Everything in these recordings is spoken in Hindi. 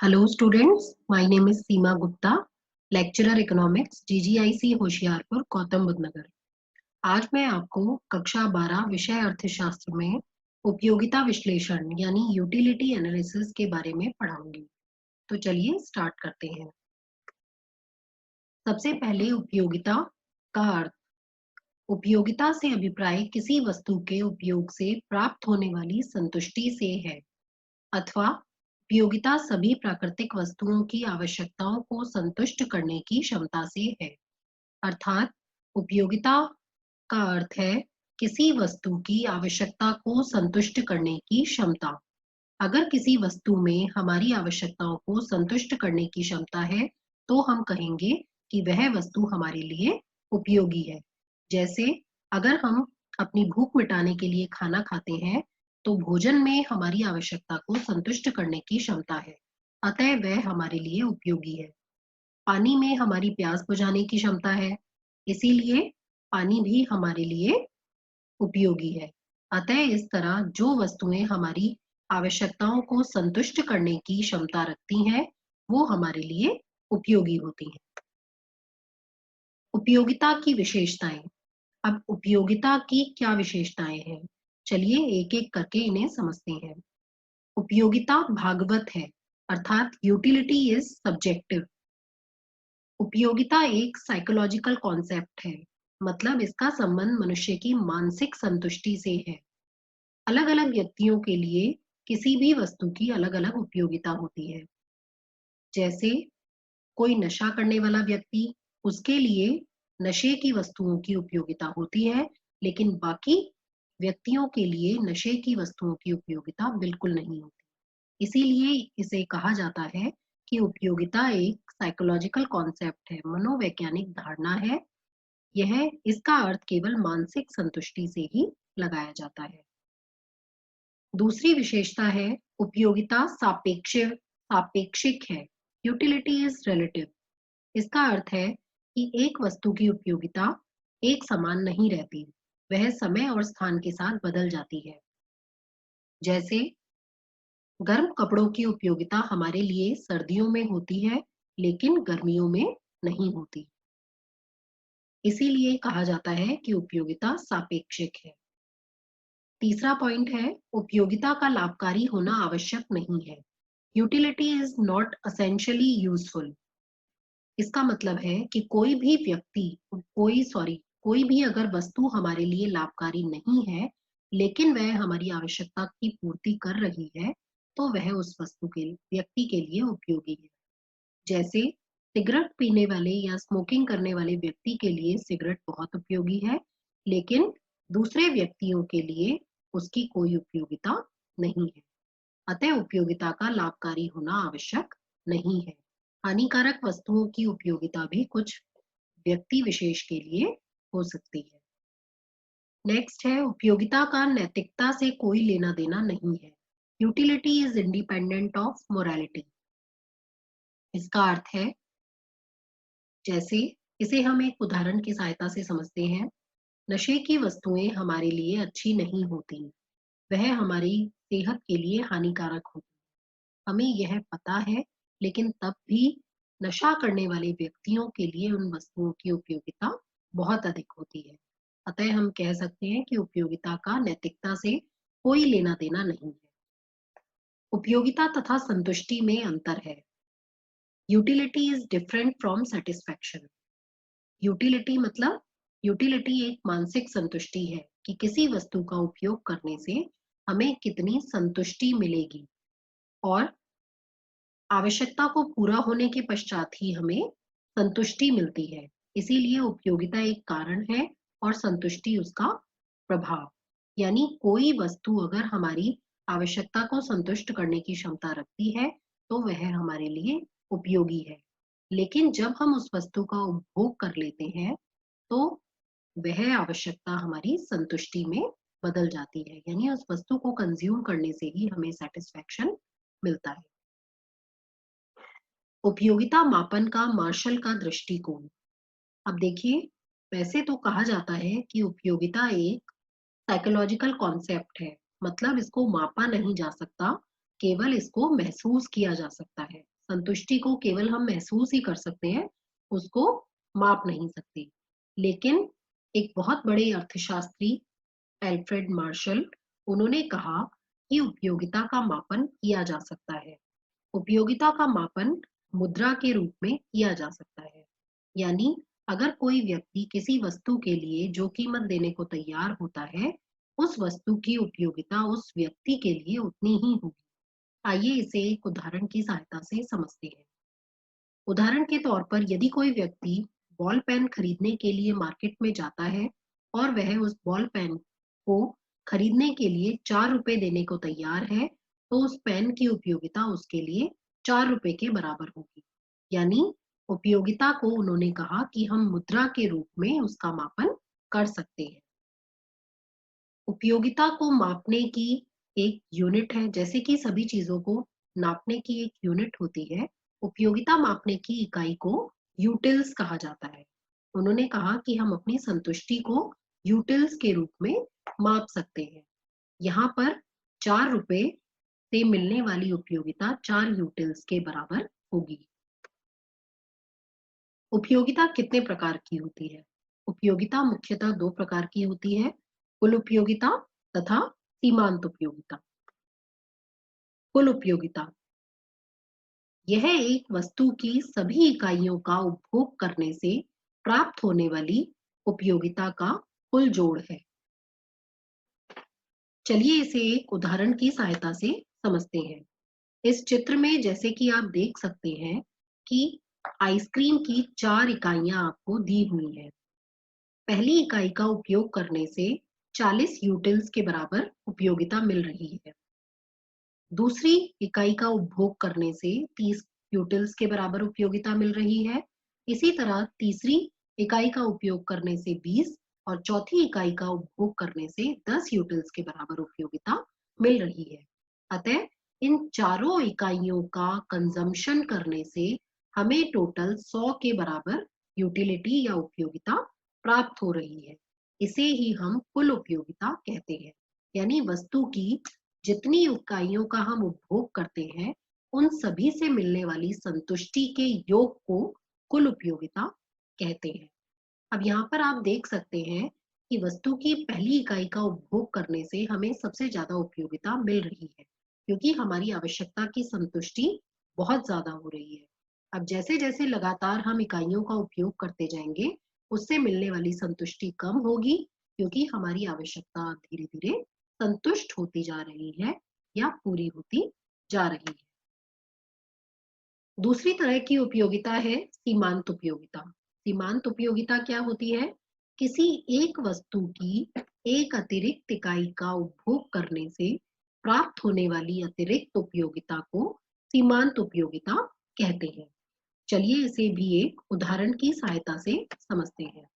Hello students, my name is Seema Gupta, lecturer economics, GGIC Hoshiarpur, Gautam Buddha नगर। आज मैं आपको कक्षा 12 विषय अर्थशास्त्र में उपयोगिता विश्लेषण यानी यूटिलिटी एनालिसिस के बारे में पढ़ाऊंगी। तो चलिए स्टार्ट करते हैं। सबसे पहले उपयोगिता का अर्थ। उपयोगिता से अभिप्राय किसी वस्तु के उपयोग से प्राप्त होने वाली संतुष्टि से है, अथवा उपयोगिता सभी प्राकृतिक वस्तुओं की आवश्यकताओं को संतुष्ट करने की क्षमता से है। अर्थात उपयोगिता का अर्थ है किसी वस्तु की आवश्यकता को संतुष्ट करने की क्षमता। अगर किसी वस्तु में हमारी आवश्यकताओं को संतुष्ट करने की क्षमता है तो हम कहेंगे कि वह वस्तु हमारे लिए उपयोगी है। जैसे अगर हम अपनी भूख मिटाने के लिए खाना खाते हैं तो भोजन में हमारी आवश्यकता को संतुष्ट करने की क्षमता है, अतः वह हमारे लिए उपयोगी है। पानी में हमारी प्यास बुझाने की क्षमता है, इसीलिए पानी भी हमारे लिए उपयोगी है। अतः इस तरह जो वस्तुएं हमारी आवश्यकताओं को संतुष्ट करने की क्षमता रखती हैं, वो हमारे लिए उपयोगी होती हैं। उपयोगिता की विशेषताएं। अब उपयोगिता की क्या विशेषताएं हैं, चलिए एक एक करके इन्हें समझते हैं। उपयोगिता भागवत है, अर्थात यूटिलिटी इज सब्जेक्टिव। उपयोगिता एक साइकोलॉजिकल कॉन्सेप्ट है, मतलब इसका संबंध मनुष्य की मानसिक संतुष्टि से है। अलग अलग व्यक्तियों के लिए किसी भी वस्तु की अलग अलग उपयोगिता होती है। जैसे कोई नशा करने वाला व्यक्ति, उसके लिए नशे की वस्तुओं की उपयोगिता होती है, लेकिन बाकी व्यक्तियों के लिए नशे की वस्तुओं की उपयोगिता बिल्कुल नहीं होती। इसीलिए इसे कहा जाता है कि उपयोगिता एक साइकोलॉजिकल कॉन्सेप्ट है, मनोवैज्ञानिक धारणा है। यह इसका अर्थ केवल मानसिक संतुष्टि से ही लगाया जाता है। दूसरी विशेषता है उपयोगिता सापेक्षिक है। Utility is relative. इसका अर्थ है कि एक वस्तु की उपयोगिता एक समान नहीं रहती, वह समय और स्थान के साथ बदल जाती है। जैसे गर्म कपड़ों की उपयोगिता हमारे लिए सर्दियों में होती है, लेकिन गर्मियों में नहीं होती। इसीलिए कहा जाता है कि उपयोगिता सापेक्षिक है। तीसरा पॉइंट है उपयोगिता का लाभकारी होना आवश्यक नहीं है। Utility is not essentially useful. इसका मतलब है कि कोई भी अगर वस्तु हमारे लिए लाभकारी नहीं है, लेकिन वह हमारी आवश्यकता की पूर्ति कर रही है, तो वह उस वस्तु के व्यक्ति के लिए उपयोगी है। जैसे सिगरेट पीने वाले या स्मोकिंग करने वाले व्यक्ति के लिए सिगरेट बहुत उपयोगी है, लेकिन दूसरे व्यक्तियों के लिए उसकी कोई उपयोगिता नहीं है। अतः उपयोगिता का लाभकारी होना आवश्यक नहीं है। हानिकारक वस्तुओं की उपयोगिता भी कुछ व्यक्ति विशेष के लिए हो सकती है। नेक्स्ट है उपयोगिता का नैतिकता से कोई लेना देना नहीं है। Utility is independent of morality. इसका अर्थ है, जैसे इसे हम एक उदाहरण की सहायता से समझते हैं। नशे की वस्तुएं हमारे लिए अच्छी नहीं होती, वह हमारी सेहत के लिए हानिकारक होती। हमें यह पता है, लेकिन तब भी नशा करने वाले व्यक्तियों के लिए उन वस्तुओं की उपयोगिता बहुत अधिक होती है। अतः हम कह सकते हैं कि उपयोगिता का नैतिकता से कोई लेना देना नहीं है। उपयोगिता तथा संतुष्टि में अंतर है। Utility is different from satisfaction. Utility एक मानसिक संतुष्टि है कि किसी वस्तु का उपयोग करने से हमें कितनी संतुष्टि मिलेगी, और आवश्यकता को पूरा होने के पश्चात ही हमें संतुष्टि मिलती है। इसीलिए उपयोगिता एक कारण है और संतुष्टि उसका प्रभाव। यानी कोई वस्तु अगर हमारी आवश्यकता को संतुष्ट करने की क्षमता रखती है तो वह हमारे लिए उपयोगी है, लेकिन जब हम उस वस्तु का उपभोग कर लेते हैं तो वह आवश्यकता हमारी संतुष्टि में बदल जाती है। यानी उस वस्तु को कंज्यूम करने से ही हमें सेटिस्फैक्शन मिलता है। उपयोगिता मापन का मार्शल का दृष्टिकोण। अब देखिए, वैसे तो कहा जाता है कि उपयोगिता एक साइकोलॉजिकल कॉन्सेप्ट है, मतलब इसको मापा नहीं जा सकता, केवल इसको महसूस किया जा सकता है। संतुष्टि को केवल हम महसूस ही कर सकते हैं, उसको माप नहीं सकते। लेकिन एक बहुत बड़े अर्थशास्त्री एल्फ्रेड मार्शल, उन्होंने कहा कि उपयोगिता का मापन किया जा सकता है। उपयोगिता का मापन मुद्रा के रूप में किया जा सकता है। यानी अगर कोई व्यक्ति किसी वस्तु के लिए जो कीमत देने को तैयार होता है, उस वस्तु की उपयोगिता उस व्यक्ति के लिए उतनी ही होगी। आइए इसे एक उदाहरण की सहायता से समझते हैं। उदाहरण के तौर पर यदि कोई व्यक्ति बॉल पेन खरीदने के लिए मार्केट में जाता है और वह उस बॉल पेन को खरीदने के लिए 4 रुपए देने को तैयार है, तो उस पेन की उपयोगिता उसके लिए 4 रुपए के बराबर होगी। यानी उपयोगिता को उन्होंने कहा कि हम मुद्रा के रूप में उसका मापन कर सकते हैं। उपयोगिता को मापने की एक यूनिट है, जैसे कि सभी चीजों को नापने की एक यूनिट होती है। उपयोगिता मापने की इकाई को यूटिल्स कहा जाता है। उन्होंने कहा कि हम अपनी संतुष्टि को यूटिल्स के रूप में माप सकते हैं। यहाँ पर 4 रुपए से मिलने वाली उपयोगिता 4 यूटिल्स के बराबर होगी। उपयोगिता कितने प्रकार की होती है? उपयोगिता मुख्यतः 2 प्रकार की होती है, कुल उपयोगिता तथा सीमांत उपयोगिता। कुल उपयोगिता यह एक वस्तु की सभी इकाइयों का उपभोग करने से प्राप्त होने वाली उपयोगिता का कुल जोड़ है। चलिए इसे एक उदाहरण की सहायता से समझते हैं। इस चित्र में जैसे कि आप देख सकते हैं कि आइसक्रीम की 4 इकाइयां आपको दी हुई है। पहली इकाई का उपयोग करने से 40 यूटिल्स के बराबर उपयोगिता मिल रही है। दूसरी इकाई का उपभोग करने से 30 यूटिल्स के बराबर उपयोगिता मिल रही है। इसी तरह तीसरी इकाई का उपयोग करने से 20 और चौथी इकाई का उपभोग करने से 10 यूटिल्स के बराबर उपयोगिता मिल रही है। अतः इन चारों इकाइयों का कंजम्पशन करने से हमें टोटल 100 के बराबर यूटिलिटी या उपयोगिता प्राप्त हो रही है। इसे ही हम कुल उपयोगिता कहते हैं। यानी वस्तु की जितनी इकाइयों का हम उपभोग करते हैं, उन सभी से मिलने वाली संतुष्टि के योग को कुल उपयोगिता कहते हैं। अब यहाँ पर आप देख सकते हैं कि वस्तु की पहली इकाई का उपभोग करने से हमें सबसे ज्यादा उपयोगिता मिल रही है, क्योंकि हमारी आवश्यकता की संतुष्टि बहुत ज्यादा हो रही है। अब जैसे जैसे लगातार हम इकाइयों का उपयोग करते जाएंगे, उससे मिलने वाली संतुष्टि कम होगी, क्योंकि हमारी आवश्यकता धीरे धीरे संतुष्ट होती जा रही है या पूरी होती जा रही है। दूसरी तरह की उपयोगिता है सीमांत उपयोगिता। सीमांत उपयोगिता क्या होती है? किसी एक वस्तु की एक अतिरिक्त इकाई का उपभोग करने से प्राप्त होने वाली अतिरिक्त उपयोगिता को सीमांत उपयोगिता कहते हैं। चलिए इसे भी एक उदाहरण की सहायता से समझते हैं।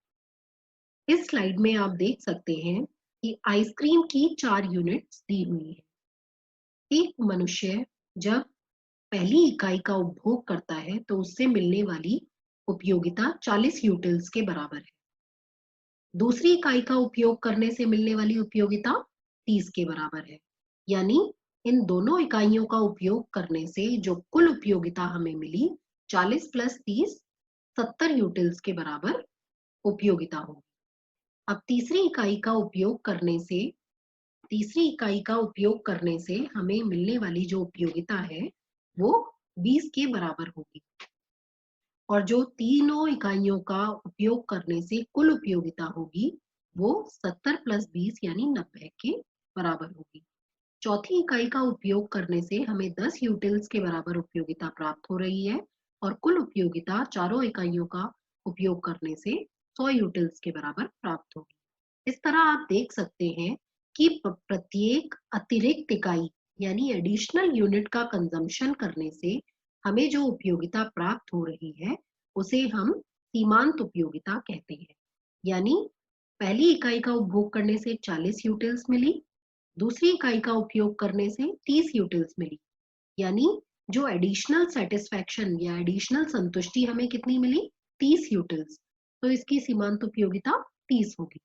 इस स्लाइड में आप देख सकते हैं कि आइसक्रीम की 4 यूनिट्स दी हुई है। एक मनुष्य जब पहली इकाई का उपभोग करता है तो उससे मिलने वाली उपयोगिता 40 यूटिल्स के बराबर है। दूसरी इकाई का उपयोग करने से मिलने वाली उपयोगिता 30 के बराबर है। यानी इन दोनों इकाइयों का उपयोग करने से जो कुल उपयोगिता हमें मिली, 40 प्लस 30 70 यूटिल्स के बराबर उपयोगिता होगी। अब तीसरी इकाई का उपयोग करने से हमें मिलने वाली जो उपयोगिता है वो 20 के बराबर होगी, और जो तीनों इकाइयों का उपयोग करने से कुल उपयोगिता होगी वो 70 प्लस 20 यानी 90 के बराबर होगी। चौथी इकाई का उपयोग करने से हमें 10 यूटिल्स के बराबर उपयोगिता प्राप्त हो रही है, और कुल उपयोगिता चारों इकाइयों का उपयोग करने से 100 यूटिल्स के बराबर प्राप्त होगी। इस तरह आप देख सकते हैं कि प्रत्येक अतिरिक्त इकाई यानी एडिशनल यूनिट का कंजम्पशन करने से हमें जो उपयोगिता प्राप्त हो रही है उसे हम सीमांत उपयोगिता कहते हैं। यानी पहली इकाई का उपभोग करने से 40 यूटिल्स मिली, दूसरी इकाई का उपयोग करने से 30 यूटिल्स मिली, यानी जो एडिशनल सेटिस्फैक्शन या एडिशनल संतुष्टि हमें कितनी मिली, 30 यूटिल्स। तो इसकी सीमांत उपयोगिता 30 होगी।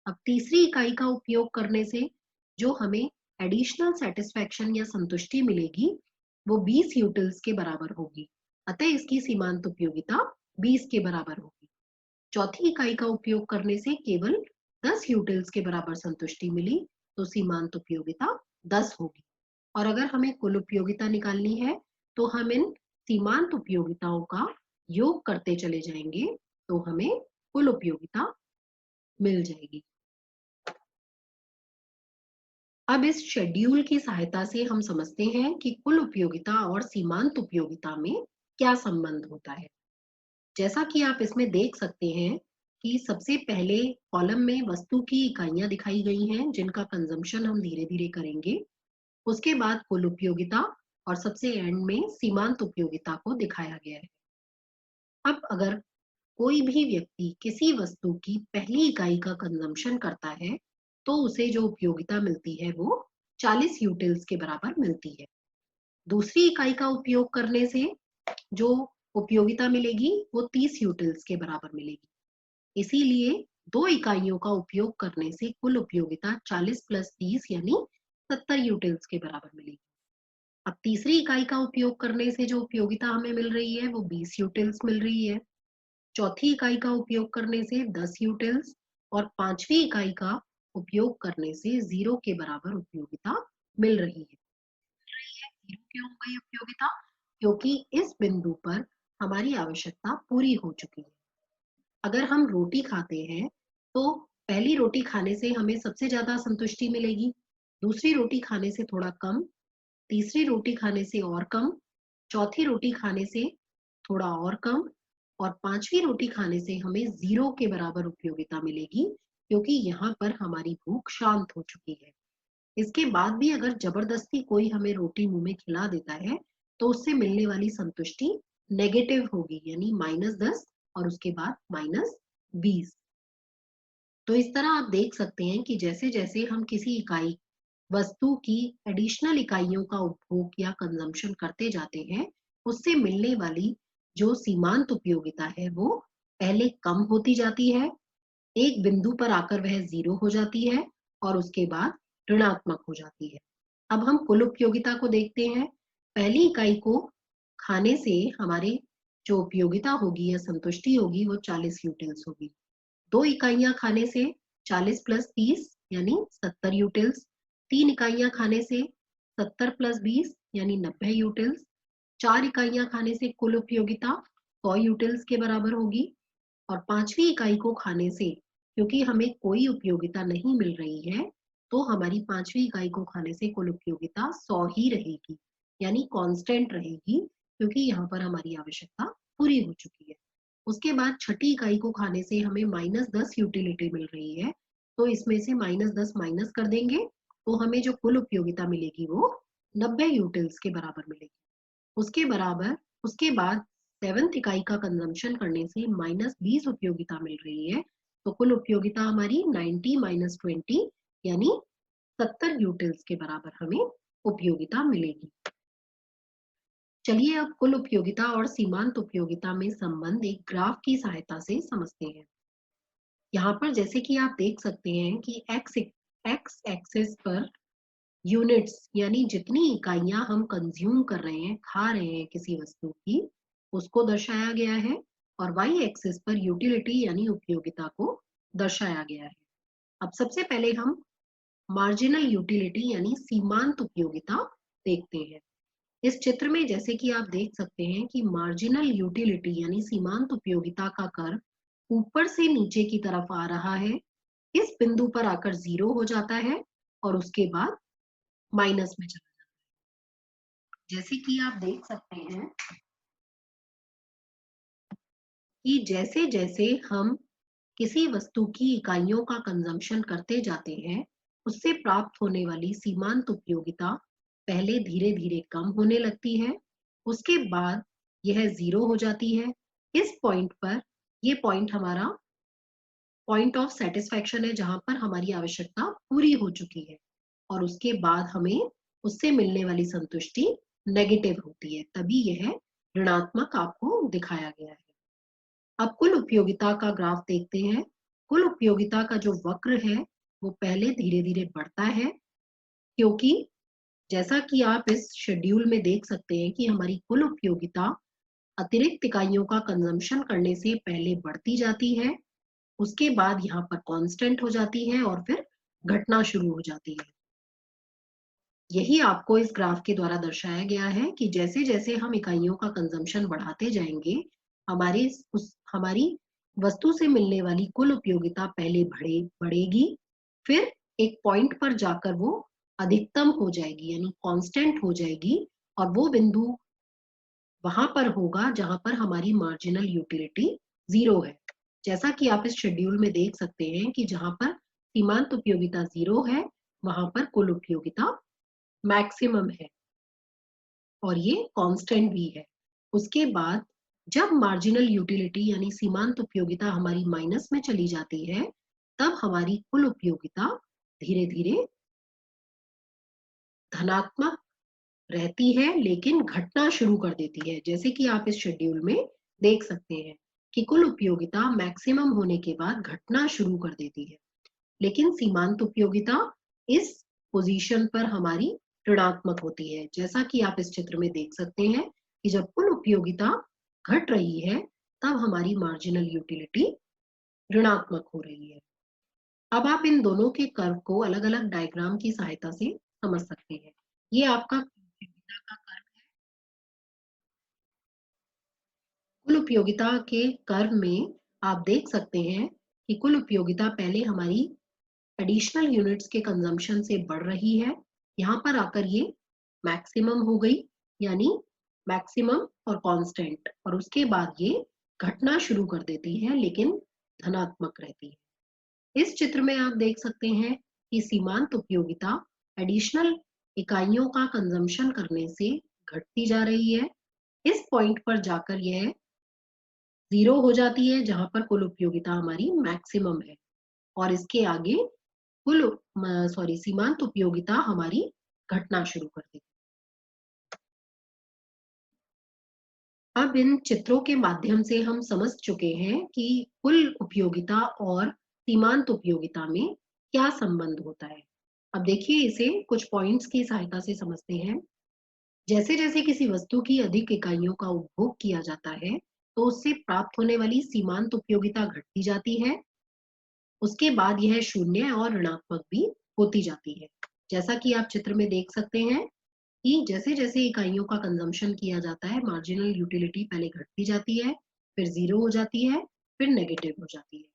अब तीसरी इकाई का उपयोग करने से जो हमें एडिशनल सेटिस्फैक्शन या संतुष्टि मिलेगी वो 20 यूटिल्स के बराबर होगी। अतः इसकी सीमांत उपयोगिता 20 के बराबर होगी। चौथी इकाई का उपयोग करने से केवल 10 यूटिल्स के बराबर संतुष्टि मिली, तो सीमांत उपयोगिता 10 होगी। और अगर हमें कुल उपयोगिता निकालनी है तो हम इन सीमांत उपयोगिताओं का योग करते चले जाएंगे, तो हमें कुल उपयोगिता मिल जाएगी। अब इस शेड्यूल की सहायता से हम समझते हैं कि कुल उपयोगिता और सीमांत उपयोगिता में क्या संबंध होता है। जैसा कि आप इसमें देख सकते हैं कि सबसे पहले कॉलम में वस्तु की इकाइयां दिखाई गई हैं जिनका कंजम्पशन हम धीरे धीरे करेंगे। उसके बाद कुल उपयोगिता और सबसे एंड में सीमांत उपयोगिता को दिखाया गया है। अब अगर कोई भी व्यक्ति किसी वस्तु की पहली इकाई का कंजम्पशन करता है तो उसे जो उपयोगिता मिलती है वो 40 यूटिल्स के बराबर मिलती है। दूसरी इकाई का उपयोग करने से जो उपयोगिता मिलेगी वो 30 यूटिल्स के बराबर मिलेगी। इसीलिए दो इकाइयों का उपयोग करने से कुल उपयोगिता 40 प्लस 30 यानी 70 यूटिल्स के बराबर मिलेगी। अब तीसरी इकाई का उपयोग करने से जो उपयोगिता हमें मिल रही है वो 20 यूटिल्स मिल रही है। चौथी इकाई का उपयोग करने से 10 यूटिल्स और पांचवी इकाई का उपयोग करने से 0 के बराबर उपयोगिता मिल रही है। 0 क्यों हो गई उपयोगिता? क्योंकि इस बिंदु पर हमारी आवश्यकता पूरी हो चुकी है। अगर हम रोटी खाते हैं तो पहली रोटी खाने से हमें सबसे ज्यादा संतुष्टि मिलेगी, दूसरी रोटी खाने से थोड़ा कम, तीसरी रोटी खाने से और कम, चौथी रोटी खाने से थोड़ा और कम और पांचवी रोटी खाने से हमें 0 के बराबर उपयोगिता मिलेगी, क्योंकि यहाँ पर हमारी भूख शांत हो चुकी है। इसके बाद भी अगर जबरदस्ती कोई हमें रोटी मुंह में खिला देता है तो उससे मिलने वाली संतुष्टि नेगेटिव होगी, यानी -10 और उसके बाद -20। तो इस तरह आप देख सकते हैं कि जैसे जैसे हम किसी इकाई वस्तु की एडिशनल इकाइयों का उपभोग या कंजम्पशन करते जाते हैं, उससे मिलने वाली जो सीमांत उपयोगिता है वो पहले कम होती जाती है, एक बिंदु पर आकर वह 0 हो जाती है और उसके बाद ऋणात्मक हो जाती है। अब हम कुल उपयोगिता को देखते हैं। पहली इकाई को खाने से हमारे जो उपयोगिता होगी या संतुष्टि होगी वो 40 यूटिल्स होगी। दो इकाइयां खाने से 40 प्लस 30 यानी 70 यूटिल्स, तीन इकाइयां खाने से 70 प्लस 20 यानी 90 यूटिल्स, चार इकाइयां खाने से कुल उपयोगिता 100 यूटिल्स के बराबर होगी और पांचवी इकाई को खाने से, क्योंकि हमें कोई उपयोगिता नहीं मिल रही है, तो हमारी पांचवी इकाई को खाने से कुल उपयोगिता 100 ही रहेगी, यानी कांस्टेंट रहेगी, क्योंकि यहाँ पर हमारी आवश्यकता पूरी हो चुकी है। उसके बाद छठी इकाई को खाने से हमें -10 यूटिलिटी मिल रही है, तो इसमें से -10 माइनस कर देंगे तो हमें जो कुल उपयोगिता मिलेगी वो 90 यूटिल्स के बराबर मिलेगी। उसके बराबर उसके बाद सेवंथ इकाई का कंजम्पशन करने से -20 उपयोगिता मिल रही है, तो कुल उपयोगिता हमारी 90 माइनस 20 यानी 70 यूटिल्स के बराबर हमें उपयोगिता मिलेगी। चलिए अब कुल उपयोगिता और सीमांत उपयोगिता में संबंध एक ग्राफ की सहायता से समझते हैं। यहाँ पर जैसे कि आप देख सकते हैं कि एक्स एक्सिस पर यूनिट्स यानी जितनी इकाइयां हम कंज्यूम कर रहे हैं, खा रहे हैं किसी वस्तु की, उसको दर्शाया गया है और वाई एक्सिस पर यूटिलिटी यानी उपयोगिता को दर्शाया गया है। अब सबसे पहले हम मार्जिनल यूटिलिटी यानी सीमांत उपयोगिता देखते हैं। इस चित्र में जैसे कि आप देख सकते हैं कि मार्जिनल यूटिलिटी यानी सीमांत उपयोगिता का कर्व ऊपर से नीचे की तरफ आ रहा है, इस बिंदु पर आकर 0 हो जाता है और उसके बाद माइनस में चला जाता है। जैसे कि आप देख सकते हैं कि जैसे जैसे हम किसी वस्तु की इकाइयों का कंजम्पशन करते जाते हैं, उससे प्राप्त होने वाली सीमांत उपयोगिता पहले धीरे धीरे कम होने लगती है, उसके बाद यह 0 हो जाती है। इस पॉइंट पर, ये पॉइंट हमारा पॉइंट ऑफ सेटिस्फैक्शन है जहां पर हमारी आवश्यकता पूरी हो चुकी है और उसके बाद हमें उससे मिलने वाली संतुष्टि नेगेटिव होती है, तभी यह ऋणात्मक आपको दिखाया गया है। अब कुल उपयोगिता का ग्राफ देखते हैं। कुल उपयोगिता का जो वक्र है वो पहले धीरे धीरे बढ़ता है, क्योंकि जैसा कि आप इस शेड्यूल में देख सकते हैं कि हमारी कुल उपयोगिता अतिरिक्त इकाइयों का कंजम्पशन करने से पहले बढ़ती जाती है, उसके बाद यहाँ पर कांस्टेंट हो जाती है और फिर घटना शुरू हो जाती है। यही आपको इस ग्राफ के द्वारा दर्शाया गया है कि जैसे जैसे हम इकाइयों का कंजम्पशन बढ़ाते जाएंगे, हमारी वस्तु से मिलने वाली कुल उपयोगिता पहले बढ़ेगी, फिर एक पॉइंट पर जाकर वो अधिकतम हो जाएगी यानी कांस्टेंट हो जाएगी, और वो बिंदु वहां पर होगा जहां पर हमारी मार्जिनल यूटिलिटी 0 है। जैसा कि आप इस शेड्यूल में देख सकते हैं कि जहां पर सीमांत उपयोगिता 0 है, वहां पर कुल उपयोगिता मैक्सिमम है और ये कांस्टेंट भी है। उसके बाद जब मार्जिनल यूटिलिटी यानी सीमांत उपयोगिता हमारी माइनस में चली जाती है, तब हमारी कुल उपयोगिता धीरे धीरे धनात्मक रहती है, लेकिन घटना शुरू कर देती है। जैसे कि आप इस शेड्यूल में देख सकते हैं कि कुल उपयोगिता मैक्सिमम होने के बाद घटना शुरू कर देती है, लेकिन सीमांत उपयोगिता इस पोजीशन पर हमारी ऋणात्मक होती है। जैसा कि आप इस चित्र में देख सकते हैं कि जब कुल उपयोगिता घट रही है, तब हमारी मार्जिनल यूटिलिटी ऋणात्मक हो रही है। अब आप इन दोनों के कर्व को अलग अलग डायग्राम की सहायता से समझ सकते हैं। ये आपका उपयोगिता का कर्व है। कुल उपयोगिता के कर्व में आप देख सकते हैं कि कुल उपयोगिता पहले हमारी एडिशनल यूनिट्स के कंजम्पशन से बढ़ रही है, यहाँ पर आकर ये मैक्सिमम हो गई यानी मैक्सिमम और कांस्टेंट, और उसके बाद ये घटना शुरू कर देती है लेकिन धनात्मक रहती है। इस चित्र में आप देख सकते हैं कि सीमांत उपयोगिता एडिशनल इकाइयों का कंजम्पशन करने से घटती जा रही है। इस पॉइंट पर जाकर यह 0 हो जाती है जहां पर कुल उपयोगिता हमारी मैक्सिमम है, और इसके आगे सीमांत उपयोगिता हमारी घटना शुरू कर देती है। अब इन चित्रों के माध्यम से हम समझ चुके हैं कि कुल उपयोगिता और सीमांत उपयोगिता में क्या संबंध होता है। अब देखिए, इसे कुछ पॉइंट्स की सहायता से समझते हैं। जैसे जैसे किसी वस्तु की अधिक इकाइयों का उपभोग किया जाता है, तो उससे प्राप्त होने वाली सीमांत उपयोगिता घटती जाती है। उसके बाद यह शून्य और ऋणात्मक भी होती जाती है। जैसा कि आप चित्र में देख सकते हैं कि जैसे जैसे इकाइयों का कंजम्पशन किया जाता है, मार्जिनल यूटिलिटी पहले घटती जाती है, फिर 0 हो जाती है, फिर नेगेटिव हो जाती है।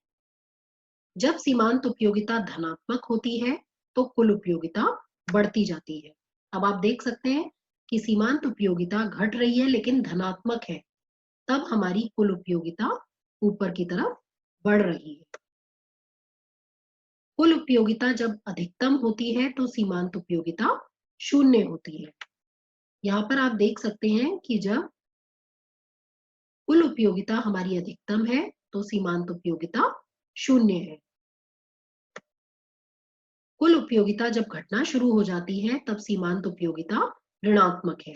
जब सीमांत उपयोगिता धनात्मक होती है, तो कुल उपयोगिता बढ़ती जाती है। अब आप देख सकते हैं कि सीमांत उपयोगिता घट रही है लेकिन धनात्मक है, तब हमारी कुल उपयोगिता ऊपर की तरफ बढ़ रही है। कुल उपयोगिता जब अधिकतम होती है तो सीमांत उपयोगिता शून्य होती है। यहाँ पर आप देख सकते हैं कि जब कुल उपयोगिता हमारी अधिकतम है तो सीमांत उपयोगिता शून्य है। कुल उपयोगिता जब घटना शुरू हो जाती है तब सीमांत उपयोगिता ऋणात्मक है।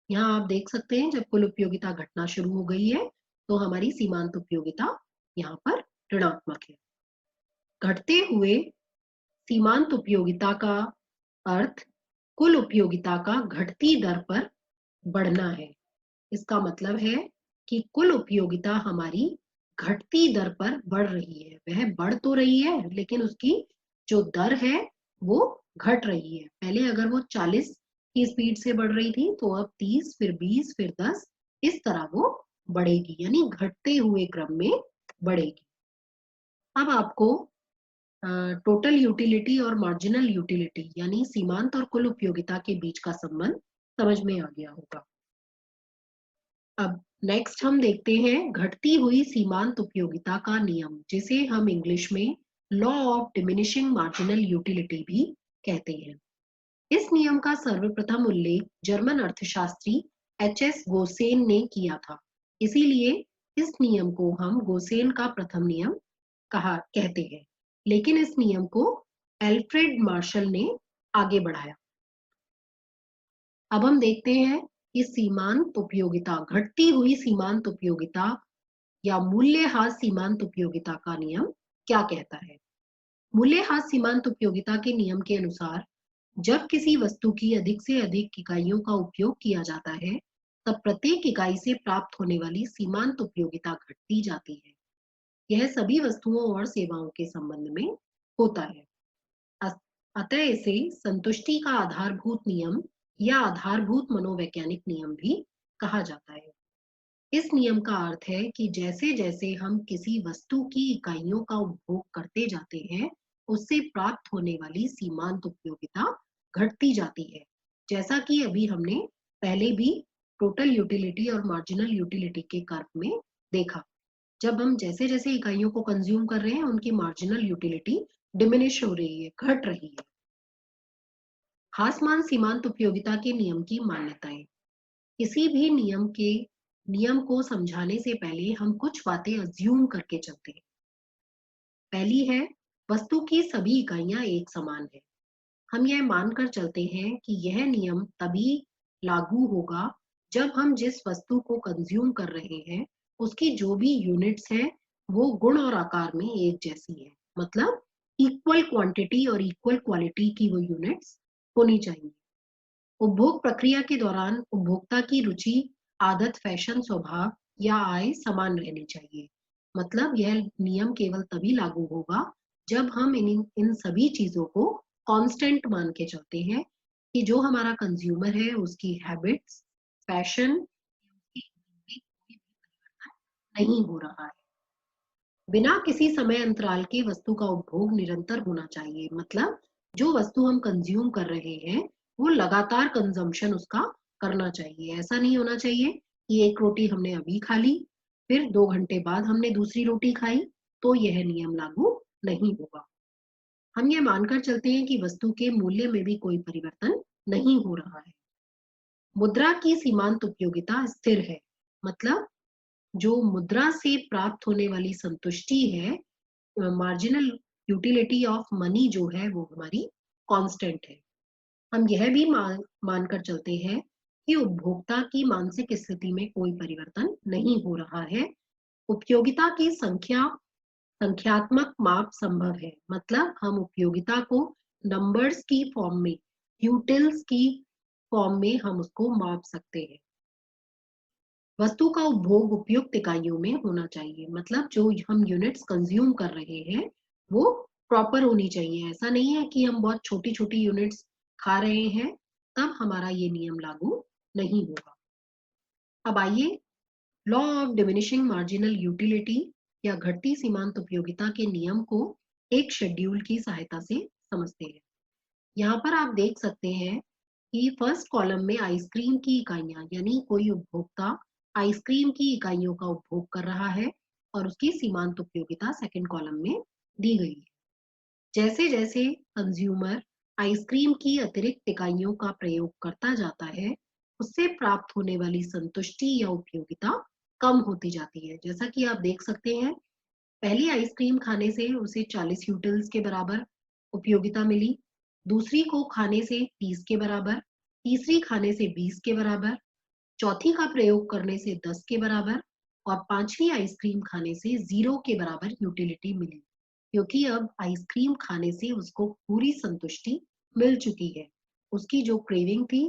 यहाँ आप देख सकते हैं जब कुल उपयोगिता घटना शुरू हो गई है तो हमारी सीमांत उपयोगिता यहाँ पर ऋणात्मक है। घटते हुए सीमांत उपयोगिता का अर्थ कुल उपयोगिता का घटती दर पर बढ़ना है। इसका मतलब है कि कुल उपयोगिता हमारी घटती दर पर बढ़ रही है। वह बढ़ तो रही है लेकिन उसकी जो दर है वो घट रही है। पहले अगर वो 40 की स्पीड से बढ़ रही थी तो अब 30, फिर 20, फिर 10, इस तरह वो बढ़ेगी यानी घटते हुए क्रम में बढ़ेगी। अब आपको टोटल यूटिलिटी और मार्जिनल यूटिलिटी यानी सीमांत और कुल उपयोगिता के बीच का संबंध समझ में आ गया होगा। अब नेक्स्ट हम देखते हैं घटती हुई सीमांत उपयोगिता का नियम, जिसे हम इंग्लिश में law of diminishing marginal utility भी कहते हैं। इस नियम का सर्वप्रथम उल्लेख जर्मन अर्थशास्त्री एच.एस. गोसेन ने किया था। इसीलिए इस नियम को हम गोसेन का प्रथम नियम कहते हैं, लेकिन इस नियम को एल्फ्रेड मार्शल ने आगे बढ़ाया। अब हम देखते हैं कि सीमांत उपयोगिता, घटती हुई सीमांत उपयोगिता या मूल्यह्रास सीमांत उपयोगिता का नियम क्या कहता है। मूल्यह्रास सीमांत उपयोगिता के नियम के अनुसार जब किसी वस्तु की अधिक से अधिक इकाइयों का उपयोग किया जाता है, तब प्रत्येक इकाई से प्राप्त होने वाली सीमांत उपयोगिता घटती जाती है। यह सभी वस्तुओं और सेवाओं के संबंध में होता है। अतः इसे संतुष्टि का आधारभूत नियम या आधारभूत मनोवैज्ञानिक नियम भी कहा जाता है। इस नियम का अर्थ है कि जैसे जैसे हम किसी वस्तु की इकाइयों का उपभोग करते जाते हैं, उससे प्राप्त होने वाली सीमांत उपयोगिता घटती जाती है। जैसा कि अभी हमने पहले भी टोटल यूटिलिटी और मार्जिनल यूटिलिटी के कर्व में देखा। जब हम जैसे जैसे इकाइयों को कंज्यूम कर रहे हैं, उनकी मार्जिनल यूटिलिटी डिमिनिश हो रही है, घट रही है। हासमान सीमांत उपयोगिता के नियम की मान्यताएं। किसी भी नियम को समझाने से पहले हम कुछ बातें अज्यूम करके चलते हैं। पहली है, वस्तु की सभी इकाइयां एक समान है। हम यह मानकर चलते हैं कि यह नियम तभी लागू होगा जब हम जिस वस्तु को कंज्यूम कर रहे हैं, उसकी जो भी यूनिट्स हैं, वो गुण और आकार में एक जैसी है। मतलब इक्वल क्वांटिटी और इक्वल क्वालिटी की वो यूनिट्स होनी चाहिए। उपभोग प्रक्रिया के दौरान उपभोक्ता की रुचि, आदत, फैशन, स्वभाव या आय समान रहनी चाहिए। मतलब यह नियम केवल तभी लागू होगा जब हम इन सभी चीजों को कांस्टेंट मान के चलते हैं कि जो हमारा कंज्यूमर है उसकी हैबिट्स, फैशन नहीं हो रहा है। बिना किसी समय अंतराल के वस्तु का उपभोग निरंतर होना चाहिए। मतलब जो वस्तु हम कंज्यूम कर रहे हैं, वो लगातार कंजम्पशन उसका करना चाहिए। ऐसा नहीं होना चाहिए कि एक रोटी हमने अभी खा ली, फिर 2 घंटे बाद हमने दूसरी रोटी खाई, तो यह नियम लागू नहीं होगा। हम ये मानकर चलते हैं कि वस्तु के मूल्य में भी कोई परिवर्तन नहीं हो रहा है। मुद्रा की सीमांत उपयोगिता स्थिर है। मतलब जो मुद्रा से प्राप्त होने वाली संतुष्टि है, मार्जिनल यूटिलिटी ऑफ मनी जो है वो हमारी कांस्टेंट है। हम यह भी मानकर चलते हैं कि उपभोक्ता की मानसिक स्थिति में कोई परिवर्तन नहीं हो रहा है। उपयोगिता की संख्यात्मक माप संभव है। मतलब हम उपयोगिता को नंबर्स की फॉर्म में, यूटिल्स की फॉर्म में हम उसको माप सकते हैं। वस्तु का उपभोग उपयुक्त इकाइयों में होना चाहिए। मतलब जो हम यूनिट्स कंज्यूम कर रहे हैं, वो प्रॉपर होनी चाहिए। ऐसा नहीं है कि हम बहुत छोटी छोटी यूनिट्स खा रहे हैं, तब हमारा ये नियम लागू नहीं होगा। अब आइए law of diminishing marginal utility या घटती सीमांत उपयोगिता के नियम को एक शेड्यूल की सहायता से समझते हैं। यहाँ पर आप देख सकते हैं कि फर्स्ट कॉलम में आइसक्रीम की इकाइयां, यानी कोई उपभोक्ता आइसक्रीम की इकाइयों का उपभोग कर रहा है और उसकी सीमांत उपयोगिता सेकंड कॉलम में दी गई है। जैसे जैसे कंज्यूमर आइसक्रीम की अतिरिक्त इकाइयों का प्रयोग करता जाता है, उससे प्राप्त होने वाली संतुष्टि या उपयोगिता कम होती जाती है। जैसा कि आप देख सकते हैं, पहली आइसक्रीम खाने से उसे 40 यूटिल्स के बराबर उपयोगिता मिली, दूसरी को खाने से 30 के बराबर, तीसरी खाने से 20 के बराबर, चौथी का प्रयोग करने से 10 के बराबर और पांचवी आइसक्रीम खाने से 0 के बराबर यूटिलिटी मिली। क्योंकि अब आइसक्रीम खाने से उसको पूरी संतुष्टि मिल चुकी है। उसकी जो क्रेविंग थी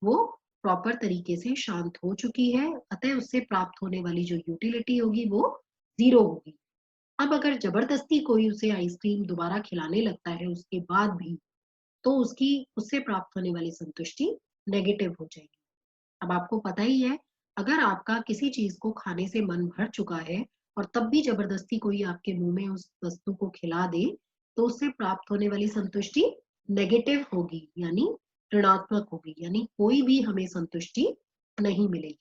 वो प्रॉपर तरीके से शांत हो चुकी है। अतः उससे प्राप्त होने वाली जो यूटिलिटी होगी वो 0 होगी। अब अगर जबरदस्ती कोई उसे आइसक्रीम दोबारा खिलाने लगता है उसके बाद भी, तो उसकी उससे प्राप्त होने वाली संतुष्टि नेगेटिव हो जाएगी। अब आपको पता ही है, अगर आपका किसी चीज को खाने से मन भर चुका है और तब भी जबरदस्ती कोई आपके मुंह में उस वस्तु को खिला दे, तो उससे प्राप्त होने वाली संतुष्टि नेगेटिव होगी, यानी ऋणात्मक होगी, यानी कोई भी हमें संतुष्टि नहीं मिलेगी।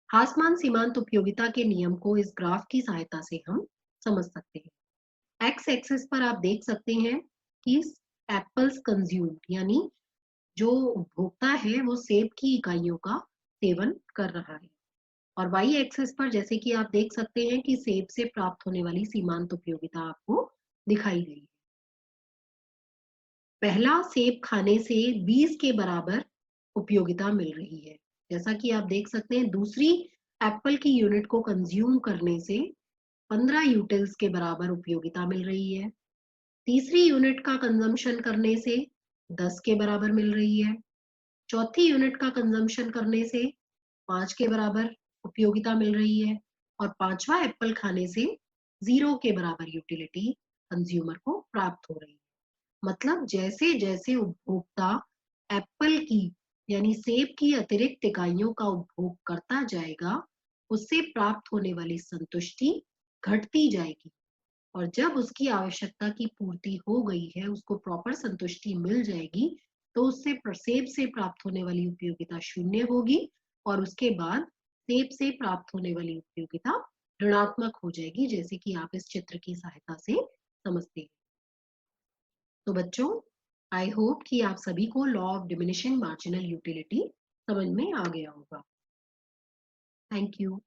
हासमान सीमांत उपयोगिता के नियम को इस ग्राफ की सहायता से हम समझ सकते हैं। एक्स एक्सिस पर आप देख सकते हैं कि एप्पल्स कंज्यूम्ड, यानी जो उपभोक्ता है वो सेब की इकाइयों का सेवन कर रहा है। और वाई एक्सिस पर जैसे कि आप देख सकते हैं कि सेब से प्राप्त होने वाली सीमांत उपयोगिता आपको दिखाई गई है। पहला सेब खाने से 20 के बराबर उपयोगिता मिल रही है। जैसा कि आप देख सकते हैं, दूसरी एप्पल की यूनिट को कंज्यूम करने से 15 यूटिल्स के बराबर उपयोगिता मिल रही है। तीसरी यूनिट का कंजम्पशन करने से 10 के बराबर मिल रही है। चौथी यूनिट का कंजम्पशन करने से 5 के बराबर उपयोगिता मिल रही है और 5वां एप्पल खाने से 0 के बराबर यूटिलिटी कंज्यूमर को प्राप्त हो रही है। मतलब जैसे जैसे उपभोक्ता एप्पल की यानी सेब की अतिरिक्त इकाइयों का उपभोग करता जाएगा, उससे प्राप्त होने वाली संतुष्टि घटती जाएगी और जब उसकी आवश्यकता की पूर्ति हो गई है, उसको प्रॉपर संतुष्टि मिल जाएगी, तो उससे सेब से प्राप्त होने वाली उपयोगिता शून्य होगी और उसके बाद सेब से प्राप्त होने वाली उपयोगिता ऋणात्मक हो जाएगी, जैसे कि आप इस चित्र की सहायता से समझते हैं। तो बच्चों, आई होप कि आप सभी को law of diminishing marginal utility समझ में आ गया होगा। Thank you.